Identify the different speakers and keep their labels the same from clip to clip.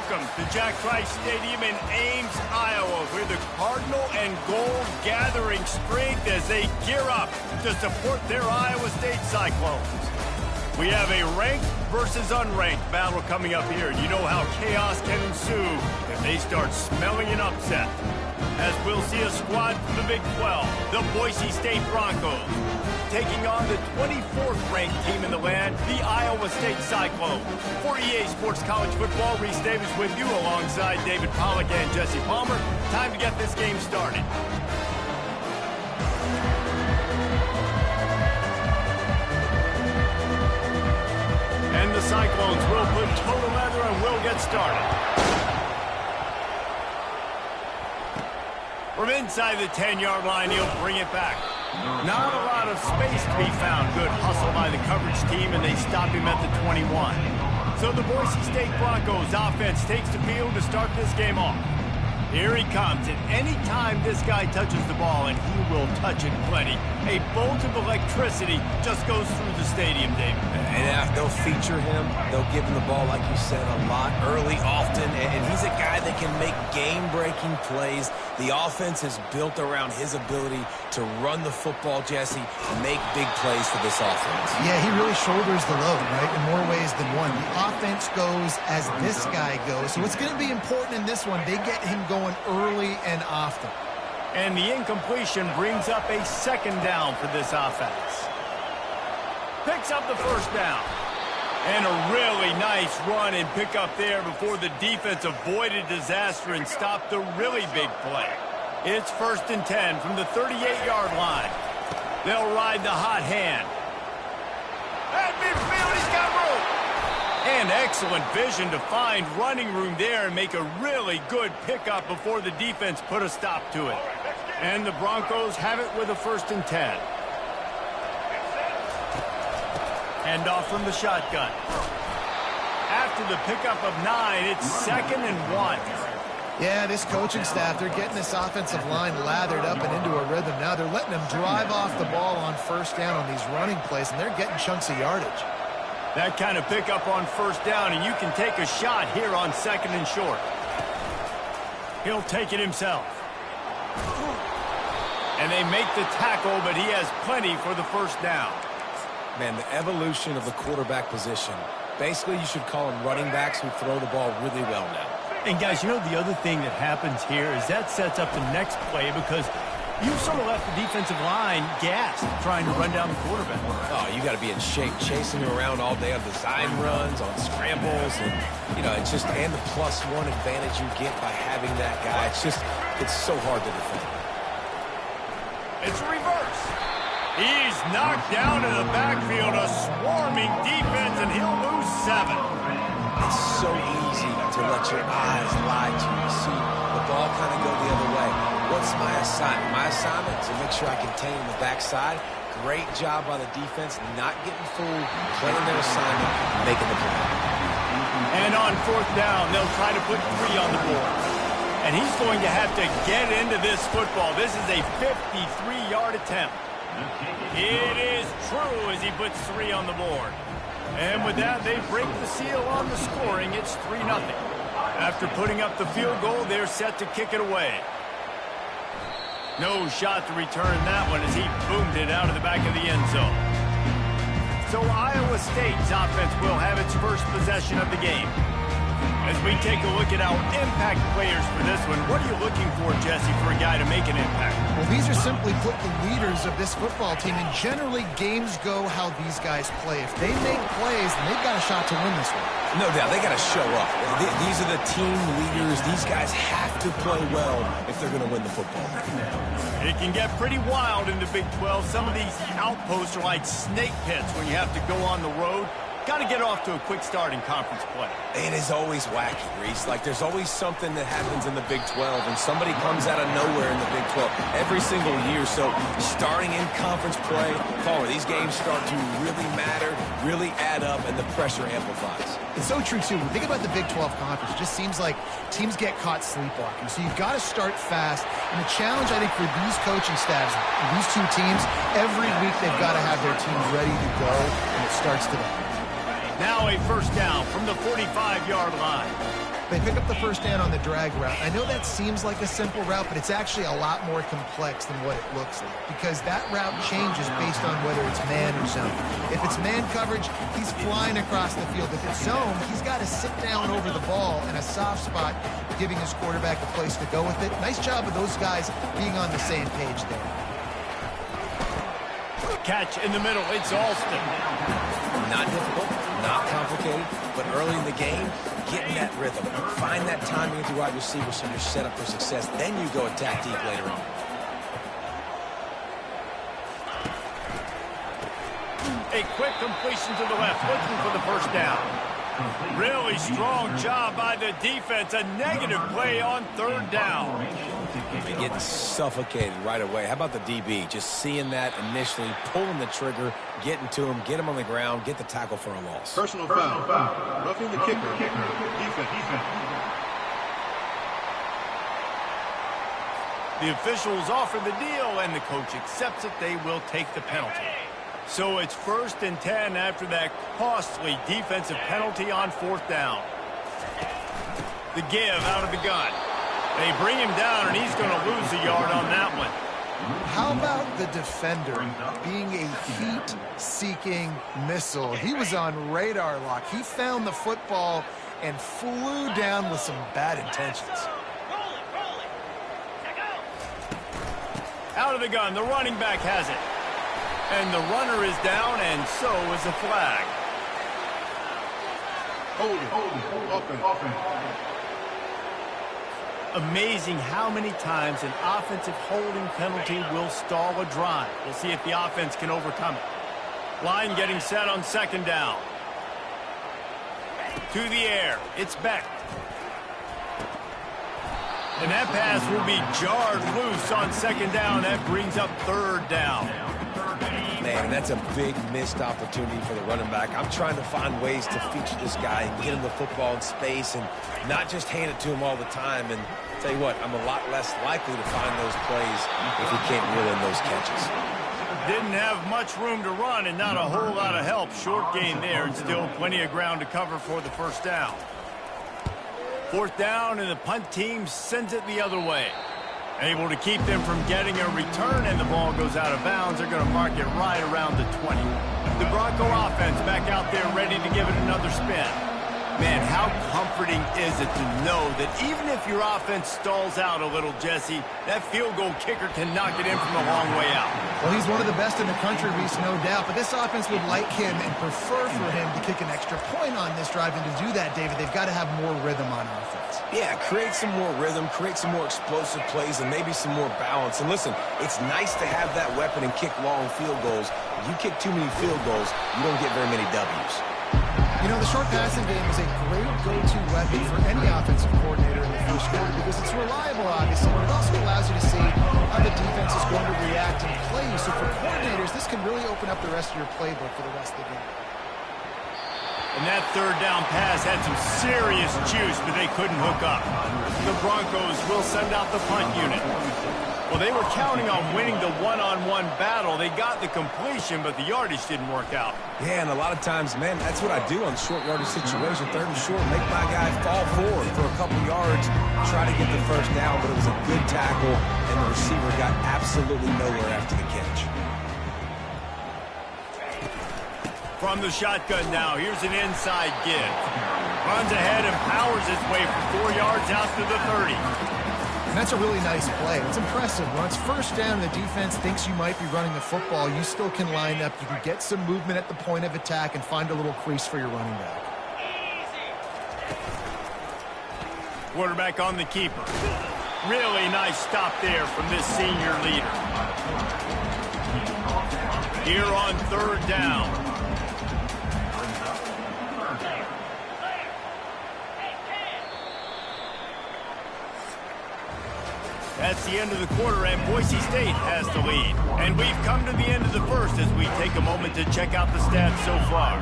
Speaker 1: Welcome to Jack Trice Stadium in Ames, Iowa, where the Cardinal and Gold gathering strength as they gear up to support their Iowa State Cyclones. We have a ranked versus unranked battle coming up here. You know how chaos can ensue if they start smelling an upset. As we'll see a squad from the Big 12, the Boise State Broncos, taking on the 24th ranked team in the land, the Iowa State Cyclones. For EA Sports College Football, Reese Davis with you alongside David Pollack and Jesse Palmer. Time to get this game started. And the Cyclones will put total leather and will get started. From inside the 10-yard line, he'll bring it back. Not a lot of space to be found. Good hustle by the coverage team, and they stop him at the 21. So the Boise State Broncos offense takes the field to start this game off. Here he comes, and any time this guy touches the ball, and he will touch it plenty, a bolt of electricity just goes through the stadium, David.
Speaker 2: And they'll feature him. They'll give him the ball, like you said, a lot, early, often, and he's a guy that can make game-breaking plays. The offense is built around his ability to run the football, Jesse, and make big plays for this offense.
Speaker 3: Yeah, he really shoulders the load, right, in more ways than one. The offense goes as this guy goes, so it's going to be important in this one. They get him going early and often.
Speaker 1: And the incompletion brings up a second down for this offense. Picks up the first down. And a really nice run and pick up there before the defense avoided disaster and stopped the really big play. It's 1st and 10 from the 38-yard line. They'll ride the hot hand. At midfield, he's got room. And excellent vision to find running room there and make a really good pickup before the defense put a stop to it. And the Broncos have it with a 1st and 10. Hand off from the shotgun. After the pickup of 9, it's 2nd and 1.
Speaker 3: Yeah, this coaching staff, they're getting this offensive line lathered up and into a rhythm. Now they're letting them drive off the ball on 1st down on these running plays, and they're getting chunks of yardage.
Speaker 1: That kind of pickup on 1st down, and you can take a shot here on 2nd and short. He'll take it himself. And they make the tackle, but he has plenty for the 1st down.
Speaker 2: Man, the evolution of the quarterback position. Basically, you should call them running backs who throw the ball really well now.
Speaker 1: And, guys, you know the other thing that happens here is that sets up the next play because you sort of left the defensive line gassed trying to run down the quarterback.
Speaker 2: Oh, you got to be in shape, chasing him around all day on design runs, on scrambles, and, you know, it's just, and the +1 advantage you get by having that guy. It's so hard to defend.
Speaker 1: It's a reverse. He's knocked down in the backfield, a swarming defense, and he'll lose 7.
Speaker 2: It's so easy to let your eyes lie to you. See the ball kind of go the other way. What's my assignment? My assignment is to make sure I contain the backside. Great job by the defense, not getting fooled, playing their assignment, making the play.
Speaker 1: And on 4th down, they'll try to put 3 on the board. And he's going to have to get into this football. This is a 53-yard attempt. It is true as he puts 3 on the board. And with that, they break the seal on the scoring. It's 3-0. After putting up the field goal, they're set to kick it away. No shot to return that one as he boomed it out of the back of the end zone. So Iowa State's offense will have its first possession of the game. As we take a look at our impact players for this one, what are you looking for, Jesse, for a guy to make an impact?
Speaker 3: Well, these are simply put the leaders of this football team, and generally games go how these guys play. If they make plays, then they've got a shot to win this one.
Speaker 2: No doubt, they got to show up. These are the team leaders. These guys have to play well if they're going to win the football.
Speaker 1: It can get pretty wild in the Big 12. Some of these outposts are like snake pits when you have to go on the road. Got to get off to a quick start in conference play.
Speaker 2: It is always wacky, Reese. Like, there's always something that happens in the Big 12, and somebody comes out of nowhere in the Big 12 every single year. So, starting in conference play, these games start to really matter, really add up, and the pressure amplifies.
Speaker 3: It's so true, too. When you think about the Big 12 Conference, it just seems like teams get caught sleepwalking. So you've got to start fast. And the challenge, I think, for these coaching staffs, these two teams, every week they've got to have their teams ready to go, and it starts today.
Speaker 1: Now a first down from the 45-yard line.
Speaker 3: They pick up the first down on the drag route. I know that seems like a simple route, but it's actually a lot more complex than what it looks like because that route changes based on whether it's man or zone. If it's man coverage, he's flying across the field. If it's zone, he's got to sit down over the ball in a soft spot, giving his quarterback a place to go with it. Nice job of those guys being on the same page there.
Speaker 1: Catch in the middle. It's Alston.
Speaker 2: Not difficult, not complicated, but early in the game, get in that rhythm. Find that timing with your wide receiver so you're set up for success. Then you go attack deep later on.
Speaker 1: A quick completion to the left, looking for the first down. Really strong job by the defense. A negative play on third down.
Speaker 2: They're getting suffocated right away. How about the DB? Just seeing that initially, pulling the trigger, getting to him, get him on the ground, get the tackle for a loss.
Speaker 4: Personal foul. Roughing the kicker. Defense.
Speaker 1: The officials offer the deal, and the coach accepts it. They will take the penalty. So it's 1st and 10 after that costly defensive penalty on fourth down. The give out of the gun. They bring him down, and he's going to lose a yard on that one.
Speaker 3: How about the defender being a heat-seeking missile? He was on radar lock. He found the football and flew down with some bad intentions.
Speaker 1: Out of the gun, the running back has it. And the runner is down, and so is a flag.
Speaker 4: Offense.
Speaker 1: Amazing how many times an offensive holding penalty will stall a drive. We'll see if the offense can overcome it. Line getting set on second down. To the air. It's Beck. And that pass will be jarred loose on second down. That brings up third down.
Speaker 2: Man, that's a big missed opportunity for the running back. I'm trying to find ways to feature this guy and get him the football in space and not just hand it to him all the time. And tell you what, I'm a lot less likely to find those plays if he can't reel in those catches.
Speaker 1: Didn't have much room to run and not a whole lot of help. Short gain there and still plenty of ground to cover for the first down. Fourth down, and the punt team sends it the other way. Able to keep them from getting a return, and the ball goes out of bounds. They're going to mark it right around the 20. The Bronco offense back out there ready to give it another spin. Man, how comforting is it to know that even if your offense stalls out a little, Jesse, that field goal kicker can knock it in from a long way out.
Speaker 3: Well, he's one of the best in the country, Reese, no doubt. But this offense would like him and prefer for him to kick an extra point on this drive. And to do that, David, they've got to have more rhythm on offense.
Speaker 2: Yeah, create some more rhythm, create some more explosive plays, and maybe some more balance. And listen, it's nice to have that weapon and kick long field goals. If you kick too many field goals, you don't get very many W's.
Speaker 3: You know, the short passing game is a great go-to weapon for any offensive coordinator in the first quarter because it's reliable, obviously, but it also allows you to see how the defense is going to react and play you. So for coordinators, this can really open up the rest of your playbook for the rest of the game.
Speaker 1: And that third down pass had some serious juice, but they couldn't hook up. The Broncos will send out the punt unit. Well, they were counting on winning the one-on-one battle. They got the completion, but the yardage didn't work out.
Speaker 2: Yeah, and a lot of times, man, that's what I do on short yardage situation. Third and short, make my guy fall forward for a couple yards, try to get the first down, but it was a good tackle, and the receiver got absolutely nowhere after the catch.
Speaker 1: From the shotgun now, here's an inside give. Runs ahead and powers his way for 4 yards out to the 30.
Speaker 3: And that's a really nice play. It's impressive. When it's first down and the defense thinks you might be running the football, you still can line up. You can get some movement at the point of attack and find a little crease for your running back.
Speaker 1: Quarterback on the keeper. Really nice stop there from this senior leader. Here on third down. That's the end of the quarter, and Boise State has the lead. And we've come to the end of the first as we take a moment to check out the stats so far.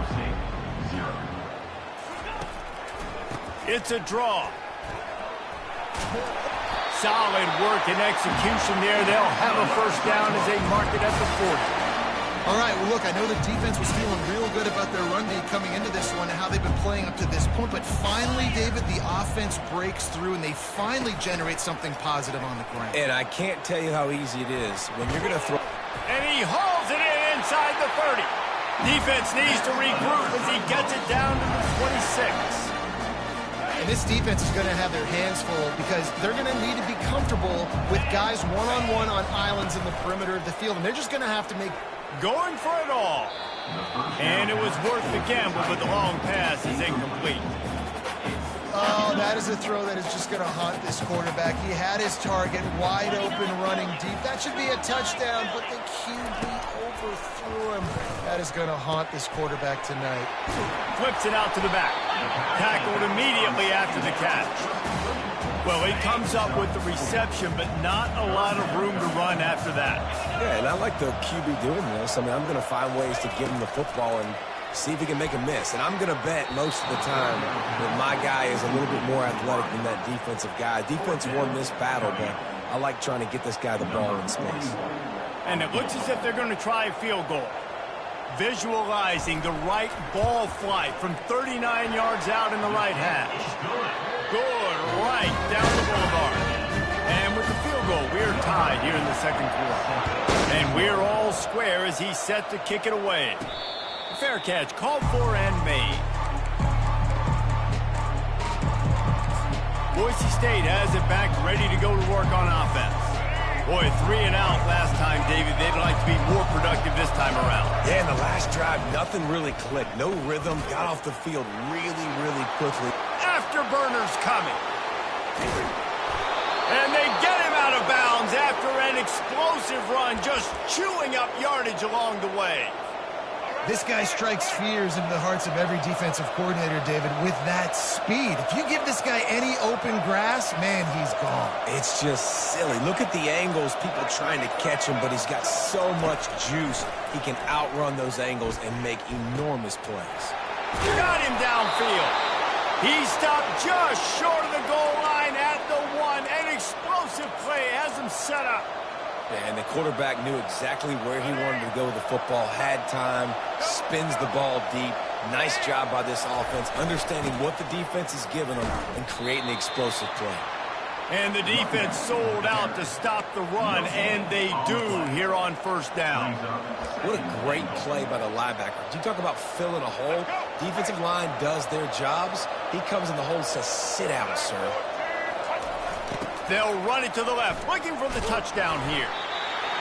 Speaker 1: It's a draw. Solid work and execution there. They'll have a first down as they mark it at the 40.
Speaker 3: All right, well, look, I know the defense was feeling real good about their run D coming into this one and how they've been playing up to this point, but finally, David, the offense breaks through and they finally generate something positive on the ground.
Speaker 2: And I can't tell you how easy it is when you're going to throw.
Speaker 1: And he hauls it in inside the 30. Defense needs to regroup as he gets it down to the 26.
Speaker 3: And this defense is going to have their hands full because they're going to need to be comfortable with guys one-on-one on islands in the perimeter of the field, and they're just going to have to make...
Speaker 1: Going for it all. And it was worth the gamble, but the long pass is incomplete.
Speaker 3: Oh, that is a throw that is just going to haunt this quarterback. He had his target wide open running deep. That should be a touchdown, but the QB overthrew him. That is going to haunt this quarterback tonight.
Speaker 1: Flips it out to the back. Tackled immediately after the catch. Well, he comes up with the reception, but not a lot of room to run after that.
Speaker 2: Yeah, and I like the QB doing this. I mean, I'm going to find ways to give him the football and see if he can make a miss. And I'm going to bet most of the time that my guy is a little bit more athletic than that defensive guy. Defense won this battle, but I like trying to get this guy the ball in space.
Speaker 1: And it looks as if they're going to try a field goal. Visualizing the right ball flight from 39 yards out in the right hash. Good, right down the boulevard. And with the field goal, we're tied here in the second quarter. And we're all square as he's set to kick it away. Fair catch, called for and made. Boise State has it back, ready to go to work on offense. Boy, 3 and out last time, David. They'd like to be more productive this time around.
Speaker 2: Yeah, in the last drive, nothing really clicked. No rhythm, got off the field really, really quickly.
Speaker 1: Afterburners coming. And they get him out of bounds after an explosive run, just chewing up yardage along the way.
Speaker 3: This guy strikes fears into the hearts of every defensive coordinator, David, with that speed. If you give this guy any open grass, man, he's gone.
Speaker 2: It's just silly. Look at the angles, people trying to catch him, but he's got so much juice. He can outrun those angles and make enormous plays.
Speaker 1: Got him downfield. He stopped just short of the goal line at the 1. An explosive play has him set up.
Speaker 2: And the quarterback knew exactly where he wanted to go with the football, had time, spins the ball deep. Nice job by this offense, understanding what the defense is giving them and creating the explosive play.
Speaker 1: And the defense sold out to stop the run, and they do here on first down.
Speaker 2: What a great play by the linebacker. You talk about filling a hole. Defensive line does their jobs. He comes in the hole and says, sit down, sir.
Speaker 1: They'll run it to the left, looking for the touchdown here.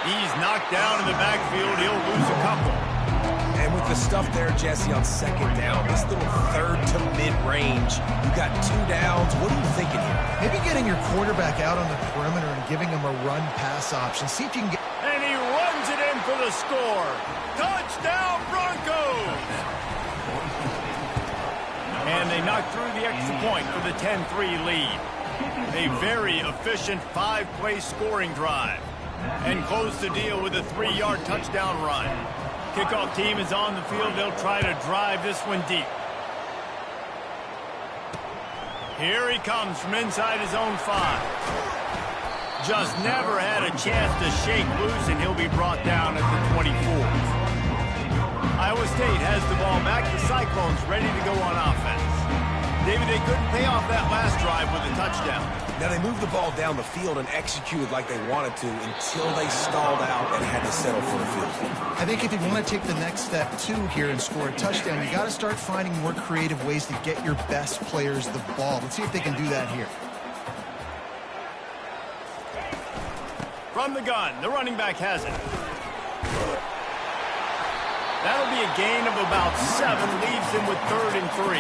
Speaker 1: He's knocked down in the backfield. He'll lose a couple.
Speaker 2: And with the stuff there, Jesse, on second down, this little third to mid-range, you got 2 downs. What are you thinking here?
Speaker 3: Maybe getting your quarterback out on the perimeter and giving him a run-pass option. See if you can get...
Speaker 1: And he runs it in for the score. Touchdown, Broncos! And they knock through the extra point for the 10-3 lead. A very efficient 5-play scoring drive. And close the deal with a 3-yard touchdown run. Kickoff team is on the field. They'll try to drive this one deep. Here he comes from inside his own 5. Just never had a chance to shake loose, and he'll be brought down at the 24. Iowa State has the ball back. The Cyclones ready to go on offense. David, they couldn't pay off that last drive with a touchdown.
Speaker 2: Now, they moved the ball down the field and executed like they wanted to until they stalled out and had to settle for a field goal.
Speaker 3: I think if you want to take the next step, too, here and score a touchdown, you got to start finding more creative ways to get your best players the ball. Let's see if they can do that here.
Speaker 1: From the gun, the running back has it. That'll be a gain of about 7, leaves him with 3rd and 3.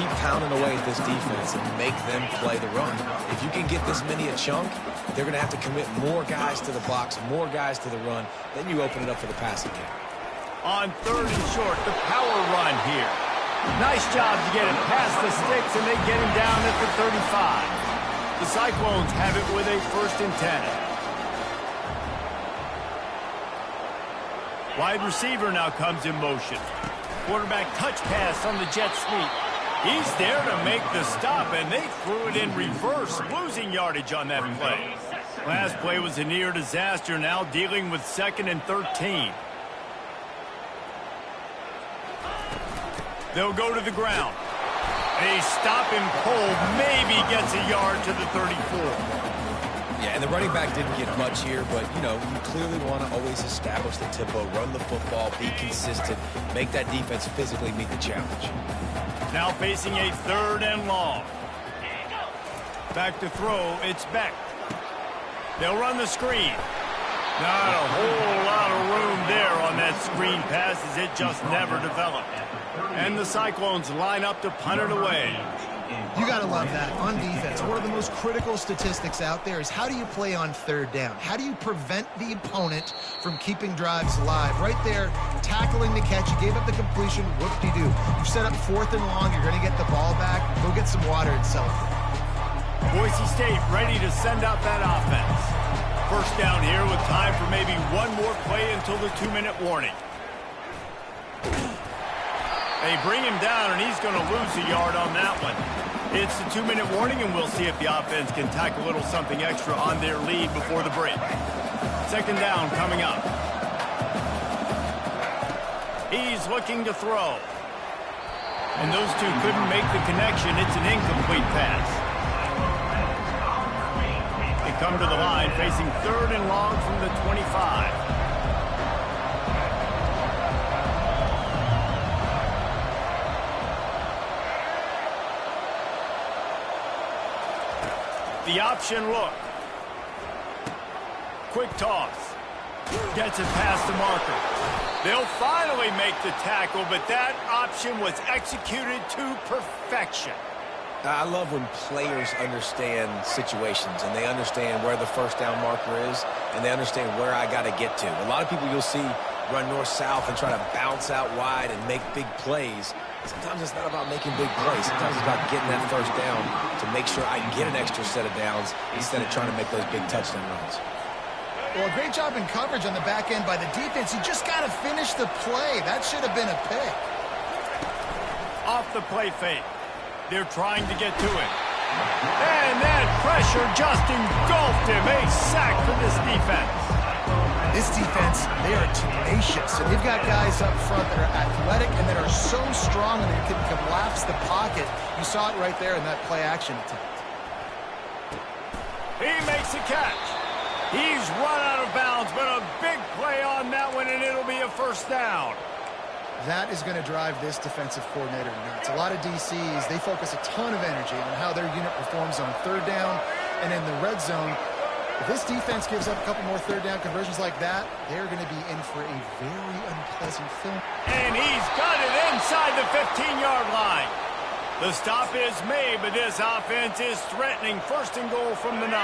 Speaker 2: Keep pounding away at this defense and make them play the run. If you can get this many a chunk, they're going to have to commit more guys to the box, more guys to the run. Then you open it up for the passing game.
Speaker 1: On 3rd and short, the power run here. Nice job to get it past the sticks, and they get him down at the 35. The Cyclones have it with a 1st and 10. Wide receiver now comes in motion. Quarterback touch pass on the jet sweep. He's there to make the stop, and they threw it in reverse, losing yardage on that play. Last play was a near disaster, now dealing with 2nd and 13. They'll go to the ground. A stop and pull maybe gets a yard to the 34.
Speaker 2: Yeah, and the running back didn't get much here, but, you know, you clearly want to always establish the tempo, run the football, be consistent, make that defense physically meet the challenge.
Speaker 1: Now facing a 3rd and long. Back to throw, it's Beck. They'll run the screen. Not a whole lot of room there on that screen pass as it just never developed. And the Cyclones line up to punt it away.
Speaker 3: You got to love that on defense. One of the most critical statistics out there is how do you play on 3rd down? How do you prevent the opponent from keeping drives alive? Right there, tackling the catch. You gave up the completion. Whoop-de-doo. You set up 4th and long. You're going to get the ball back. Go get some water and celebrate.
Speaker 1: Boise State ready to send out that offense. First down here with time for maybe one more play until the 2-minute warning. They bring him down, and he's going to lose a yard on that one. It's the 2-minute warning, and we'll see if the offense can tack a little something extra on their lead before the break. 2nd down coming up. He's looking to throw. And those two couldn't make the connection. It's an incomplete pass. They come to the line facing 3rd and long from the 25. The option look. Quick toss. Gets it past the marker. They'll finally make the tackle, but that option was executed to perfection.
Speaker 2: I love when players understand situations and they understand where the 1st down marker is and they understand where I got to get to. A lot of people you'll see run north-south and try to bounce out wide and make big plays. Sometimes it's not about making big plays. Sometimes it's about getting that 1st down to make sure I can get an extra set of downs instead of trying to make those big touchdown runs.
Speaker 3: Well, a great job in coverage on the back end by the defense. You just got to finish the play. That should have been a pick.
Speaker 1: Off the play fake. They're trying to get to it. And that pressure just engulfed him. A sack for this defense.
Speaker 3: This defense, they are tenacious. And they've got guys up front that are athletic and that are so strong and they can collapse the pocket. You saw it right there in that play action attempt.
Speaker 1: He makes a catch. He's run out of bounds, but a big play on that one, and it'll be a 1st down.
Speaker 3: That is going to drive this defensive coordinator nuts. A lot of DCs, they focus a ton of energy on how their unit performs on 3rd down and in the red zone. If this defense gives up a couple more 3rd down conversions like that, they're going to be in for a very unpleasant film.
Speaker 1: And he's got it inside the 15-yard line. The stop is made, but this offense is threatening 1st and goal from the 9.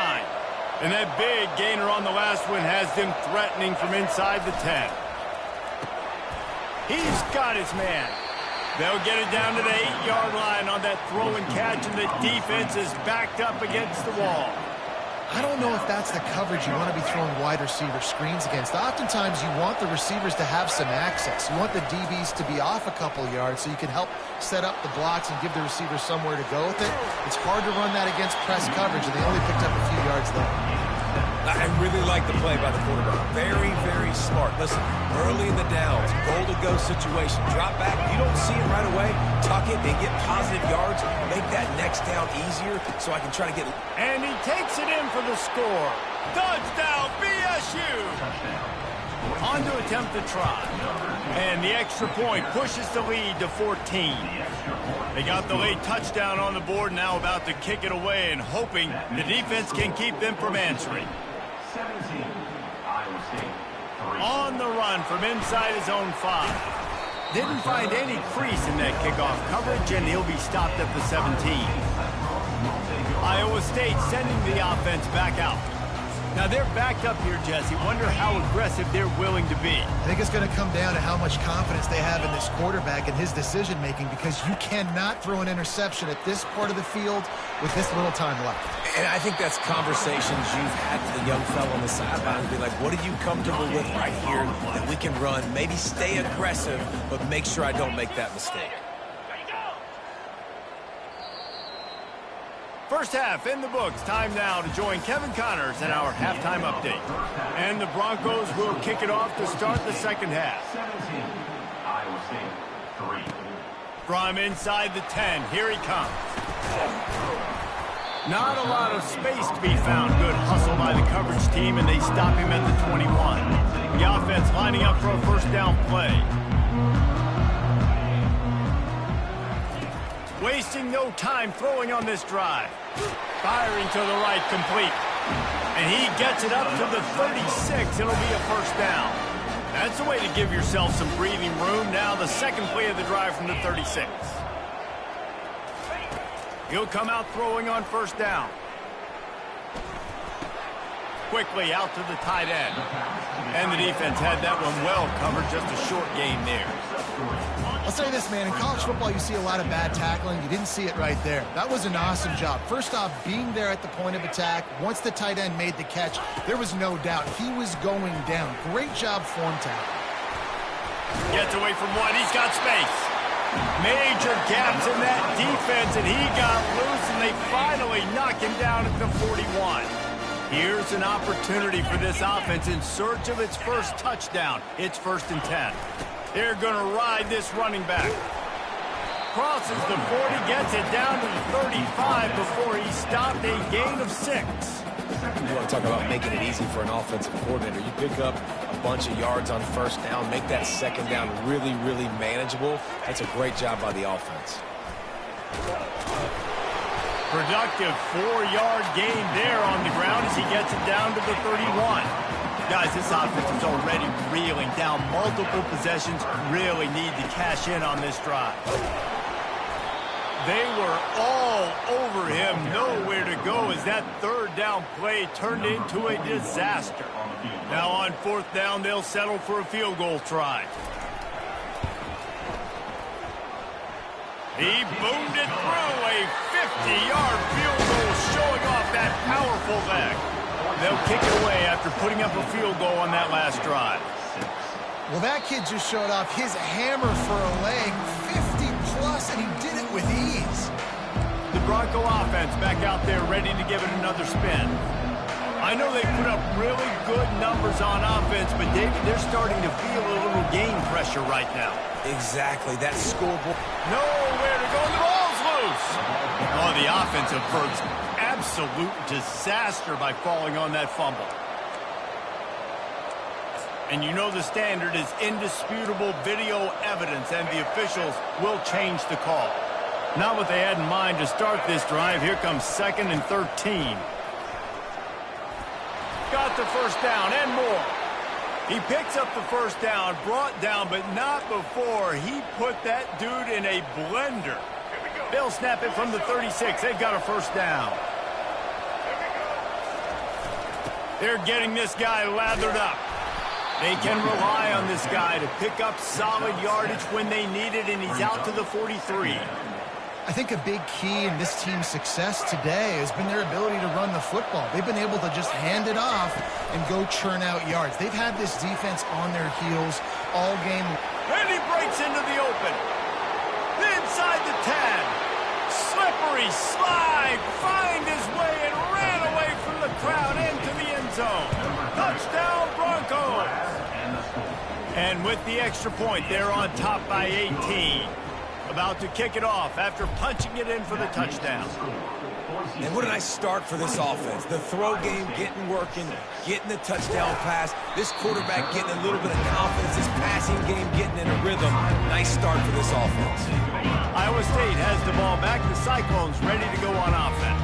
Speaker 1: And that big gainer on the last one has them threatening from inside the 10. He's got his man. They'll get it down to the 8-yard line on that throw and catch, and the defense is backed up against the wall.
Speaker 3: I don't know if that's the coverage you want to be throwing wide receiver screens against. Oftentimes, you want the receivers to have some access. You want the DBs to be off a couple yards so you can help set up the blocks and give the receivers somewhere to go with it. It's hard to run that against press coverage, and they only picked up a few yards there.
Speaker 2: I really like the play by the quarterback. Very, very smart. Listen, early in the downs, goal-to-go situation. Drop back. You don't see it right away. Tuck it. They get positive yards. Make that next down easier so I can try to get...
Speaker 1: And he takes it in for the score. Touchdown, BSU! On to attempt the try. And the extra point pushes the lead to 14. They got the late touchdown on the board, now about to kick it away and hoping the defense can keep them from answering. On the run from inside his own 5. Didn't find any crease in that kickoff coverage, and he'll be stopped at the 17. Iowa State sending the offense back out. Now they're backed up here, Jesse. Wonder how aggressive they're willing to be.
Speaker 3: I think it's going to come down to how much confidence they have in this quarterback and his decision-making, because you cannot throw an interception at this part of the field with this little time left.
Speaker 2: And I think that's conversations you've had with the young fellow on the sideline. Be like, what are you comfortable with right here that we can run? Maybe stay aggressive, but make sure I don't make that mistake.
Speaker 1: First half in the books. Time now to join Kevin Connors in our halftime update. And the Broncos will kick it off to start the second half. From inside the 10, here he comes. Not a lot of space to be found. Good hustle by the coverage team, and they stop him at the 21. The offense lining up for a first down play. Wasting no time throwing on this drive. Firing to the right, complete. And he gets it up to the 36. It'll be a first down. That's the way to give yourself some breathing room. Now the second play of the drive from the 36. He'll come out throwing on first down. Quickly out to the tight end. And the defense had that one well covered. Just a short gain there.
Speaker 3: I'll say this, man. In college football, you see a lot of bad tackling. You didn't see it right there. That was an awesome job. First off, being there at the point of attack. Once the tight end made the catch, there was no doubt he was going down. Great job form tackle.
Speaker 1: Gets away from one. He's got space. Major gaps in that defense, and he got loose, and they finally knock him down at the 41. Here's an opportunity for this offense in search of its first touchdown. It's 1st and 10. They're going to ride this running back. Crosses the 40, gets it down to the 35 before he stopped, a gain of 6.
Speaker 2: You want to talk about making it easy for an offensive coordinator. You pick up a bunch of yards on first down, make that second down really, really manageable. That's a great job by the offense.
Speaker 1: Productive 4-yard gain there on the ground as he gets it down to the 31. Guys, this offense is already reeling down multiple possessions. Really need to cash in on this drive. They were all over him. Nowhere to go as that third down play turned into a disaster. Now on 4th down, they'll settle for a field goal try. He boomed it through a 50-yard field goal, showing off that powerful leg. They'll kick it away after putting up a field goal on that last drive.
Speaker 3: Well, that kid just showed off his hammer for a leg, 50-plus, and he did it with ease.
Speaker 1: The Bronco offense back out there ready to give it another spin. I know they put up really good numbers on offense, but David, they're starting to feel a little game pressure right now.
Speaker 2: Exactly. That scoreboard.
Speaker 1: Nowhere to go, and the ball's loose. Oh, the offense averts absolute disaster by falling on that fumble. And you know the standard is indisputable video evidence, and the officials will change the call. Not what they had in mind to start this drive. Here comes 2nd and 13. Got the first down and more. He picks up the first down, brought down, but not before he put that dude in a blender. They'll snap it from the 36. They've got a first down. They're getting this guy lathered up. They can rely on this guy to pick up solid yardage when they need it, and he's out to the 43.
Speaker 3: I think a big key in this team's success today has been their ability to run the football. They've been able to just hand it off and go churn out yards. They've had this defense on their heels all game.
Speaker 1: And he breaks into the open. Inside the 10. Slippery slide. Find his way and ran away from the crowd into the end zone. Touchdown Broncos. And with the extra point, they're on top by 18. About to kick it off after punching it in for the touchdown.
Speaker 2: And what a nice start for this offense. The throw game getting working, getting the touchdown pass. This quarterback getting a little bit of confidence. This passing game getting in a rhythm. Nice start for this offense.
Speaker 1: Iowa State has the ball back. The Cyclones ready to go on offense.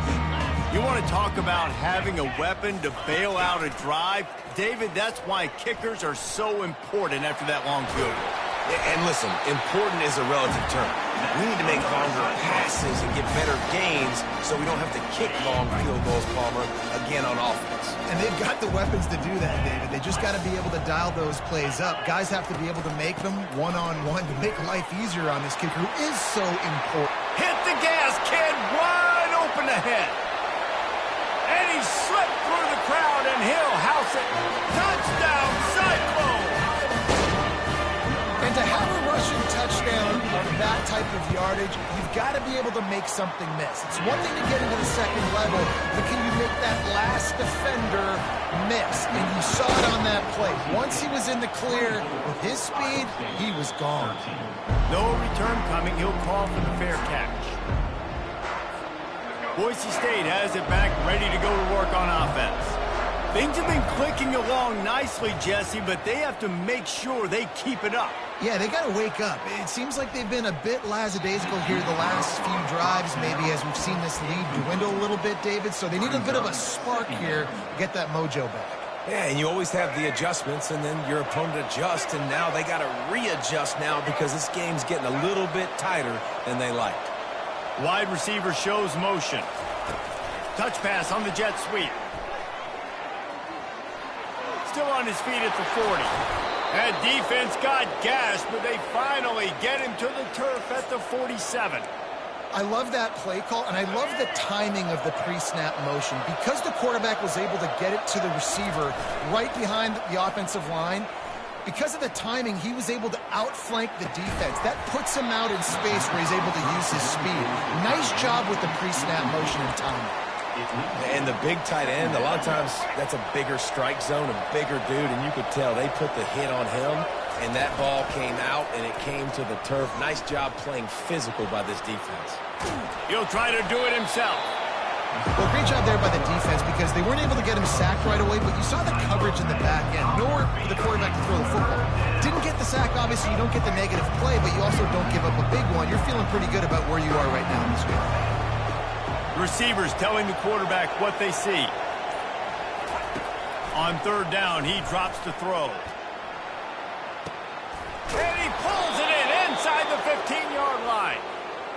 Speaker 1: You want to talk about having a weapon to bail out a drive? David, that's why kickers are so important after that long field goal.
Speaker 2: And listen, important is a relative term. We need to make longer passes and get better gains so we don't have to kick long field goals, Palmer, again on offense.
Speaker 3: And they've got the weapons to do that, David. They just got to be able to dial those plays up. Guys have to be able to make them one-on-one to make life easier on this kicker who is so important.
Speaker 1: Hit the gas, kid. Wide open ahead. And he slipped through the crowd, and he'll house it. Touchdown, Cyclones!
Speaker 3: And to have a rushing touchdown that type of yardage, you've got to be able to make something miss. It's one thing to get into the second level, but can you make that last defender miss? And you saw it on that play. Once he was in the clear with his speed, he was gone.
Speaker 1: No return coming. He'll call for the fair catch. Boise State has it back, ready to go to work on offense. Things have been clicking along nicely, Jesse, but they have to make sure they keep it up.
Speaker 3: Yeah, they got to wake up. It seems like they've been a bit lackadaisical here the last few drives, maybe as we've seen this lead dwindle a little bit, David. So they need a bit of a spark here to get that mojo back.
Speaker 2: Yeah, and you always have the adjustments, and then your opponent adjusts, and now they got to readjust now because this game's getting a little bit tighter than they liked.
Speaker 1: Wide receiver shows motion. Touch pass on the jet sweep. Still on his feet at the 40. And defense got gashed, but they finally get him to the turf at the 47.
Speaker 3: I love that play call, and I love the timing of the pre-snap motion. Because the quarterback was able to get it to the receiver right behind the offensive line, because of the timing, he was able to outflank the defense. That puts him out in space where he's able to use his speed. Nice job with the pre-snap motion and timing.
Speaker 2: And the big tight end, a lot of times that's a bigger strike zone, a bigger dude, and you could tell they put the hit on him, and that ball came out, and it came to the turf. Nice job playing physical by this defense.
Speaker 1: He'll try to do it himself.
Speaker 3: Well, great job there by the defense because they weren't able to get him sacked right away, but you saw the coverage in the back end. Nowhere for the quarterback to throw the football. Didn't get the sack, obviously. You don't get the negative play, but you also don't give up a big one. You're feeling pretty good about where you are right now in this game.
Speaker 1: Receivers telling the quarterback what they see. On third down, he drops to throw. And he pulls it in inside the 15-yard line.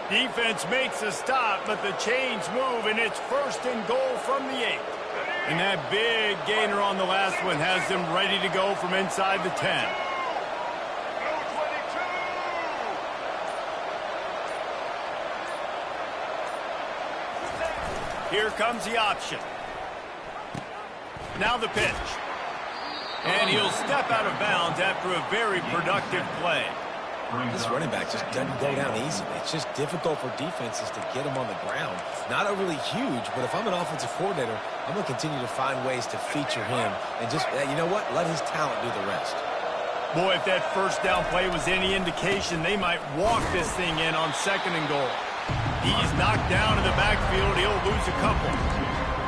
Speaker 1: Defense makes a stop, but the chains move, and it's first and goal from the 8. And that big gainer on the last one has them ready to go from inside the 10. Here comes the option. Now the pitch. And he'll step out of bounds after a very productive play.
Speaker 2: This running back just doesn't go down easy. It's just difficult for defenses to get him on the ground. Not overly huge, but if I'm an offensive coordinator, I'm going to continue to find ways to feature him and just, you know what, let his talent do the rest.
Speaker 1: Boy, if that first down play was any indication, they might walk this thing in on second and goal. He's knocked down in the backfield. He'll lose a couple.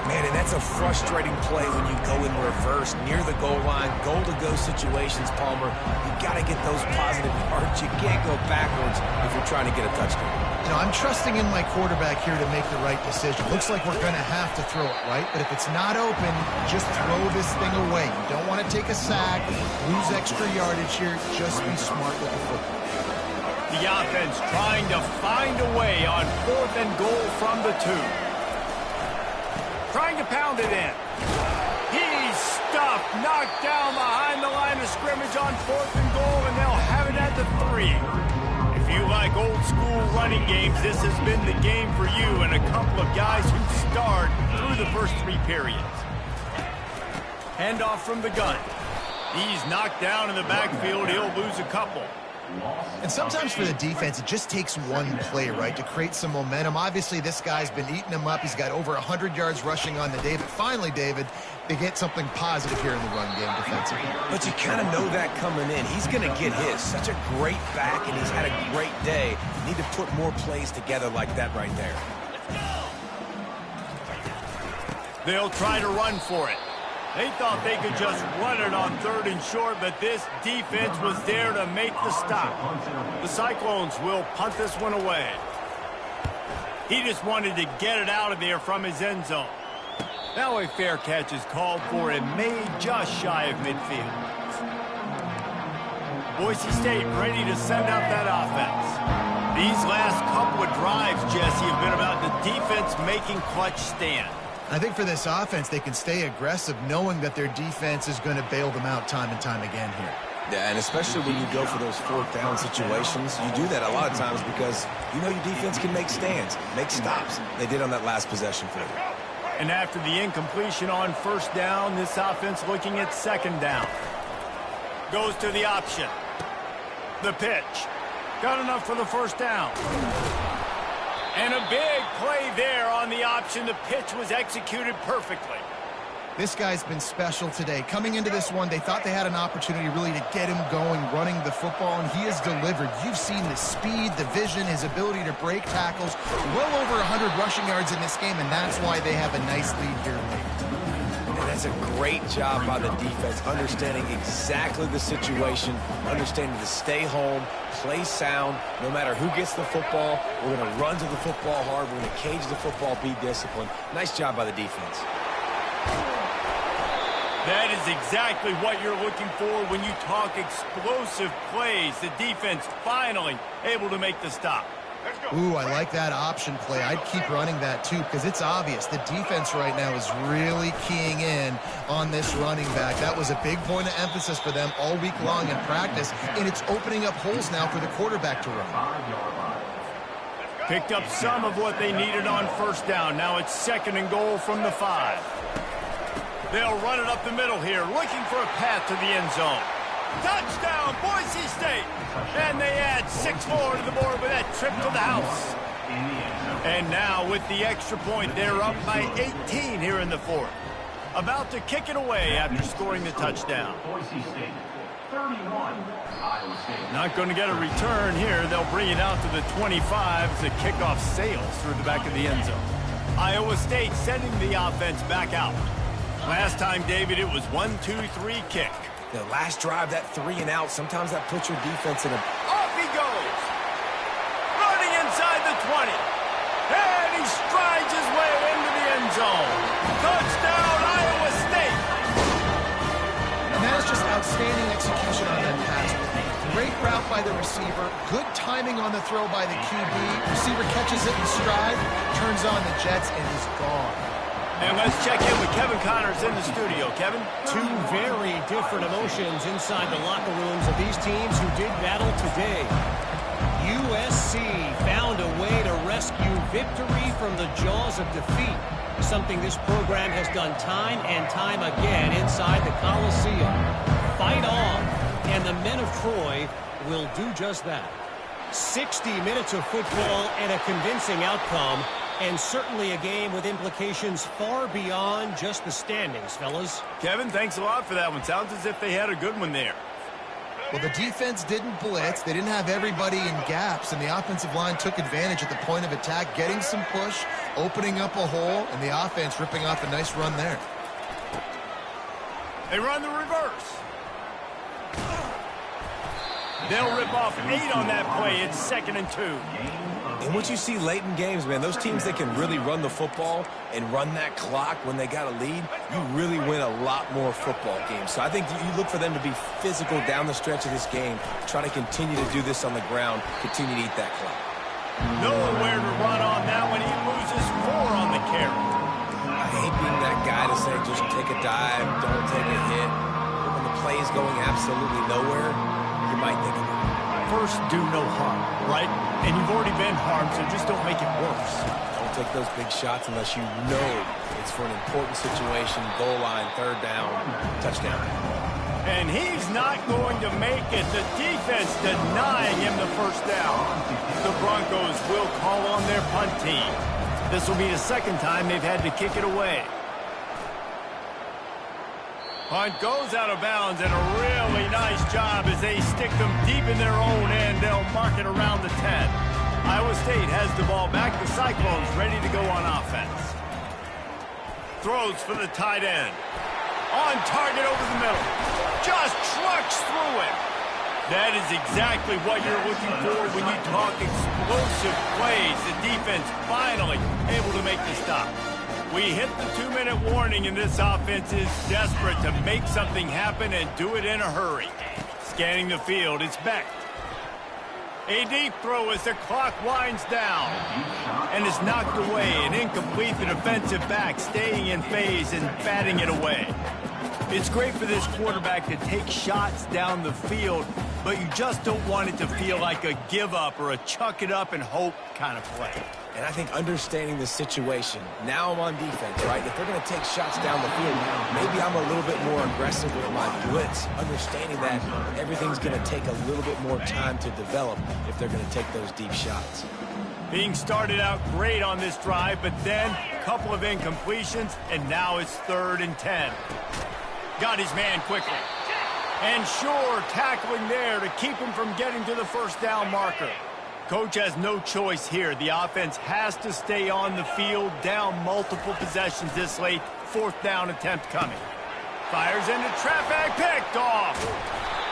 Speaker 2: Man, and that's a frustrating play when you go in reverse near the goal line, goal-to-go situations, Palmer. You got to get those positive yards. You can't go backwards if you're trying to get a touchdown.
Speaker 3: You know, I'm trusting in my quarterback here to make the right decision. Looks like we're going to have to throw it, right? But if it's not open, just throw this thing away. You don't want to take a sack, lose extra yardage here. Just be smart with the football.
Speaker 1: The offense trying to find a way on fourth and goal from the 2. Trying to pound it in. He's stuffed, knocked down behind the line of scrimmage on fourth and goal, and they'll have it at the 3. If you like old school running games, this has been the game for you and a couple of guys who starred through the first 3 periods. Handoff from the gun. He's knocked down in the backfield. He'll lose a couple.
Speaker 3: And sometimes for the defense, it just takes one play, right, to create some momentum. Obviously, this guy's been eating him up. He's got over 100 yards rushing on the day. But finally, David, they get something positive here in the run game defensively.
Speaker 2: But you kind of know that coming in. He's going to get his. Such a great back, and he's had a great day. You need to put more plays together like that right there.
Speaker 1: They'll try to run for it. They thought they could just run it on third and short, but this defense was there to make the stop. The Cyclones will punt this one away. He just wanted to get it out of there from his end zone. Now a fair catch is called for and made just shy of midfield. Boise State ready to send out that offense. These last couple of drives, Jesse, have been about the defense making clutch stand.
Speaker 3: I think for this offense, they can stay aggressive knowing that their defense is going to bail them out time and time again here.
Speaker 2: Yeah, and especially when you go for those fourth down situations, you do that a lot of times because you know your defense can make stands, make stops. They did on that last possession for you.
Speaker 1: And after the incompletion on first down, this offense looking at second down. Goes to the option. The pitch. Got enough for the first down. And a big play there on the option. The pitch was executed perfectly.
Speaker 3: This guy's been special today. Coming into this one, they thought they had an opportunity really to get him going, running the football, and he has delivered. You've seen the speed, the vision, his ability to break tackles. Well over 100 rushing yards in this game, and that's why they have a nice lead here late.
Speaker 2: And that's a great job by the defense, understanding exactly the situation, understanding to stay home, play sound. No matter who gets the football, we're going to run to the football hard. We're going to cage the football, be disciplined. Nice job by the defense.
Speaker 1: That is exactly what you're looking for when you talk explosive plays. The defense finally able to make the stop.
Speaker 3: Ooh, I like that option play. I'd keep running that too because it's obvious the defense right now is really keying in on this running back. That was a big point of emphasis for them all week long in practice, and it's opening up holes now for the quarterback to run.
Speaker 1: Picked up some of what they needed on first down. Now it's 2nd and goal from the 5. They'll run it up the middle here, looking for a path to the end zone. Touchdown, Boise State! And they add 6 more to the board with that trip to the house. And now with the extra point, they're up by 18 here in the 4th. About to kick it away after scoring the touchdown. Not going to get a return here. They'll bring it out to the 25 as the kickoff sails through the back of the end zone. Iowa State sending the offense back out. Last time, David, it was 1-2-3 kick.
Speaker 2: The last drive, that 3 and out, sometimes that puts your defense in a...
Speaker 1: Off he goes! Running inside the 20. And he strides his way into the end zone. Touchdown, Iowa State!
Speaker 3: And that is just outstanding execution on that pass. Great route by the receiver. Good timing on the throw by the QB. Receiver catches it in stride, turns on the jets, and he's gone.
Speaker 1: And let's check in with Kevin Connors in the studio. Kevin?
Speaker 5: 2 very different emotions inside the locker rooms of these teams who did battle today. USC found a way to rescue victory from the jaws of defeat, something this program has done time and time again inside the Coliseum. Fight on, and the men of Troy will do just that. 60 minutes of football and a convincing outcome. And certainly a game with implications far beyond just the standings, fellas.
Speaker 1: Kevin, thanks a lot for that one. Sounds as if they had a good one there.
Speaker 3: Well, the defense didn't blitz. They didn't have everybody in gaps, and the offensive line took advantage at the point of attack, getting some push, opening up a hole, and the offense ripping off a nice run there.
Speaker 1: They run the reverse. They'll rip off 8 on that play. It's 2nd and 2.
Speaker 2: And what you see late in games, man, those teams that can really run the football and run that clock when they got a lead, you really win a lot more football games. So I think you look for them to be physical down the stretch of this game, try to continue to do this on the ground, continue to eat that clock.
Speaker 1: Nowhere to run on that one. He loses 4 on the carry.
Speaker 2: I hate being that guy to say just take a dive, don't take a hit. But when the play is going absolutely nowhere, you might think about it.
Speaker 1: First, do no harm, right? And you've already been harmed, so just don't make it worse.
Speaker 2: Don't take those big shots unless you know it's for an important situation, goal line, 3rd down, touchdown.
Speaker 1: And he's not going to make it. The defense denying him the first down. The Broncos will call on their punt team. This will be the 2nd time they've had to kick it away. Punt goes out of bounds, and a really nice job as they stick them deep in their own end. They'll mark it around the 10. Iowa State has the ball back. The Cyclones ready to go on offense. Throws for the tight end. On target over the middle. Just trucks through it. That is exactly what you're looking for when you talk explosive plays. The defense finally able to make the stop. We hit the 2-minute warning, and this offense is desperate to make something happen and do it in a hurry. Scanning the field, it's Beck. A deep throw as the clock winds down. And it's knocked away and incomplete. The defensive back staying in phase and batting it away. It's great for this quarterback to take shots down the field, but you just don't want it to feel like a give-up or a chuck-it-up-and-hope kind of play.
Speaker 2: And I think understanding the situation, now I'm on defense, right? If they're going to take shots down the field, maybe I'm a little bit more aggressive with my blitz, understanding that everything's going to take a little bit more time to develop if they're going to take those deep shots.
Speaker 1: Being started out great on this drive, but then a couple of incompletions, and now it's 3rd and 10. Got his man quickly. And sure, tackling there to keep him from getting to the first down marker. Coach has no choice here. The offense has to stay on the field, down multiple possessions this late. 4th down attempt coming. Fires into traffic, picked off.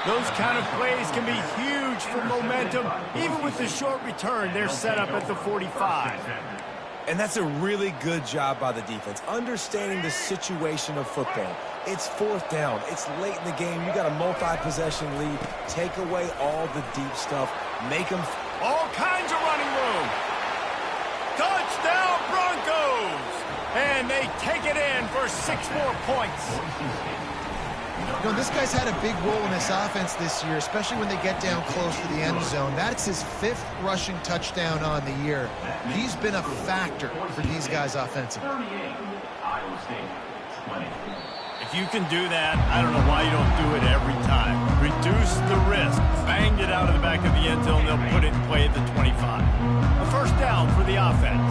Speaker 1: Those kind of plays can be huge for momentum. Even with the short return, they're set up at the 45.
Speaker 2: And that's a really good job by the defense, understanding the situation of football. It's 4th down. It's late in the game. You got a multi-possession lead. Take away all the deep stuff. Make them...
Speaker 1: All kinds of running room. Touchdown Broncos! And they take it in for 6 more points.
Speaker 3: You know, this guy's had a big role in this offense this year, especially when they get down close to the end zone. That's his 5th rushing touchdown on the year. He's been a factor for these guys offensively.
Speaker 1: If you can do that, I don't know why you don't do it every time. Reduce the risk. Banged it out of the back of the end zone. They'll put it in play at the 25. A 1st down for the offense.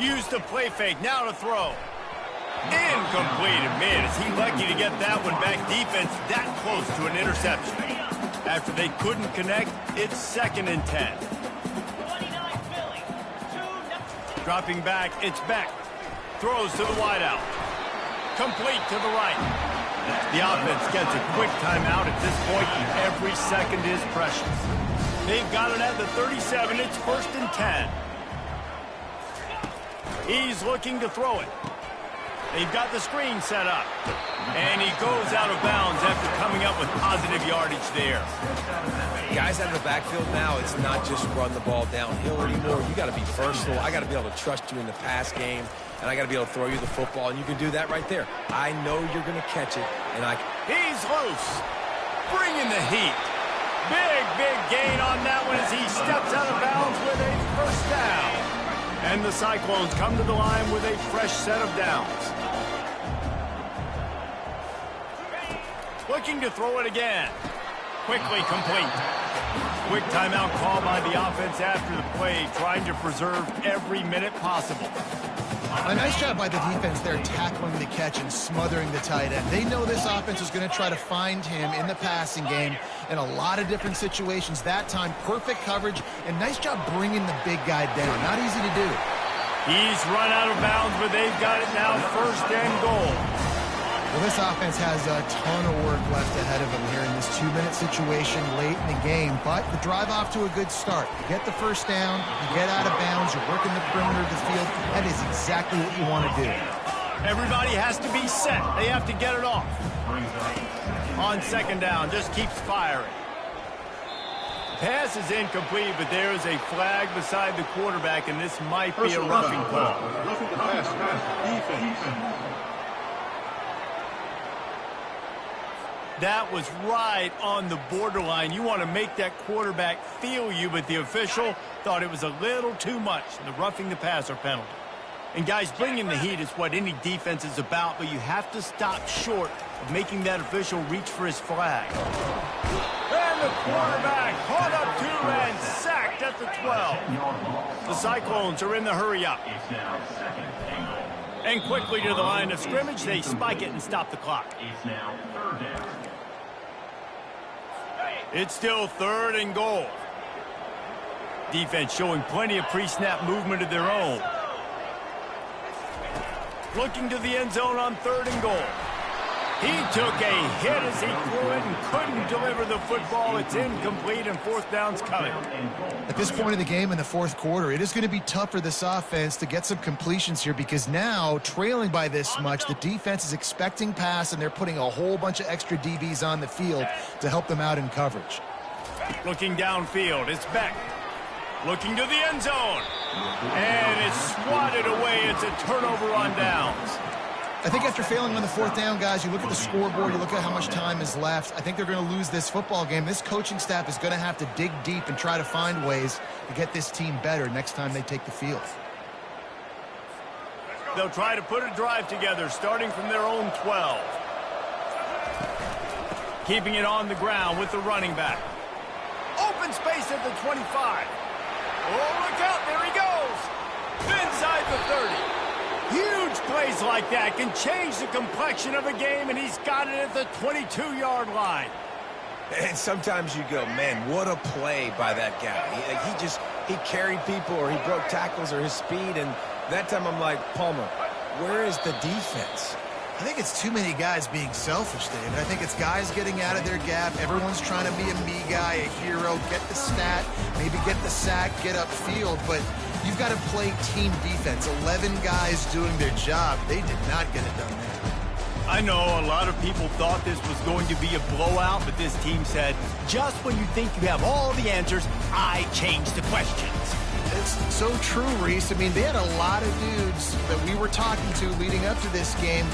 Speaker 1: Use the play fake. Now to throw. Incomplete. Man, is he lucky to get that one back. Defense that close to an interception. After they couldn't connect, it's 2nd and 10. Dropping back, it's Beck. Throws to the wideout. Complete to the right. The offense gets a quick timeout at this point. Every second is precious. They've got it at the 37. It's 1st and 10. He's looking to throw it. They've got the screen set up. And he goes out of bounds after coming up with positive yardage there.
Speaker 2: Guys out of the backfield now, it's not just run the ball downhill anymore. You got to be versatile. I got to be able to trust you in the pass game, and I got to be able to throw you the football, and you can do that right there. I know you're going to catch it, and
Speaker 1: He's loose. Bringing the heat. Big gain on that one as he steps out of bounds with a 1st down. And the Cyclones come to the line with a fresh set of downs. Looking to throw it again. Quickly complete. Quick timeout call by the offense after the play, trying to preserve every minute possible.
Speaker 3: A nice job by the defense there, tackling the catch and smothering the tight end. They know this offense is going to try to find him in the passing game in a lot of different situations. That time, perfect coverage, and nice job bringing the big guy down. Not easy to do.
Speaker 1: He's run out of bounds, but they've got it now 1st and goal.
Speaker 3: Well, this offense has a ton of work left ahead of them here in this 2-minute situation late in the game, but the drive off to a good start. You get the 1st down, you get out of bounds, you're working the perimeter of the field. That is exactly what you want to do.
Speaker 1: Everybody has to be set. They have to get it off. On 2nd down, just keeps firing. Pass is incomplete, but there is a flag beside the quarterback, and this might be a roughing call.
Speaker 4: Roughing the pass. Defense.
Speaker 1: That was right on the borderline. You want to make that quarterback feel you, but the official thought it was a little too much. The roughing the passer penalty. And guys, bringing the heat is what any defense is about, but you have to stop short of making that official reach for his flag. And the quarterback caught up to and sacked at the 12. The Cyclones are in the hurry-up. And quickly to the line of scrimmage, they spike it and stop the clock. It's still 3rd and goal. Defense showing plenty of pre-snap movement of their own. Looking to the end zone on 3rd and goal. He took a hit as he threw it and couldn't deliver the football. It's incomplete, and 4th down's coming.
Speaker 3: At this point of the game in the 4th quarter, it is going to be tough for this offense to get some completions here because now, trailing by this much, the defense is expecting pass, and they're putting a whole bunch of extra DBs on the field to help them out in coverage.
Speaker 1: Looking downfield, it's Beck. Looking to the end zone. And it's swatted away. It's a turnover on downs.
Speaker 3: I think after failing on the fourth down, guys, you look at the scoreboard, you look at how much time is left. I think they're going to lose this football game. This coaching staff is going to have to dig deep and try to find ways to get this team better next time they take the field.
Speaker 1: They'll try to put a drive together, starting from their own 12. Keeping it on the ground with the running back. Open space at the 25. Oh, look out, there he goes. Inside the 30. Huge plays like that can change the complexion of a game, and he's got it at the 22-yard line.
Speaker 2: And sometimes you go, man, what a play by that guy. He carried people, or he broke tackles, or his speed, and that time I'm like, Palmer, where is the defense?
Speaker 3: I think it's too many guys being selfish, David. I think it's guys getting out of their gap. Everyone's trying to be a me guy, a hero, get the stat, maybe get the sack, get upfield, but you've got to play team defense. 11 guys doing their job. They did not get it done there.
Speaker 1: I know a lot of people thought this was going to be a blowout, but this team said, just when you think you have all the answers, I change the questions.
Speaker 3: It's so true, Reese. I mean, they had a lot of dudes that we were talking to leading up to this game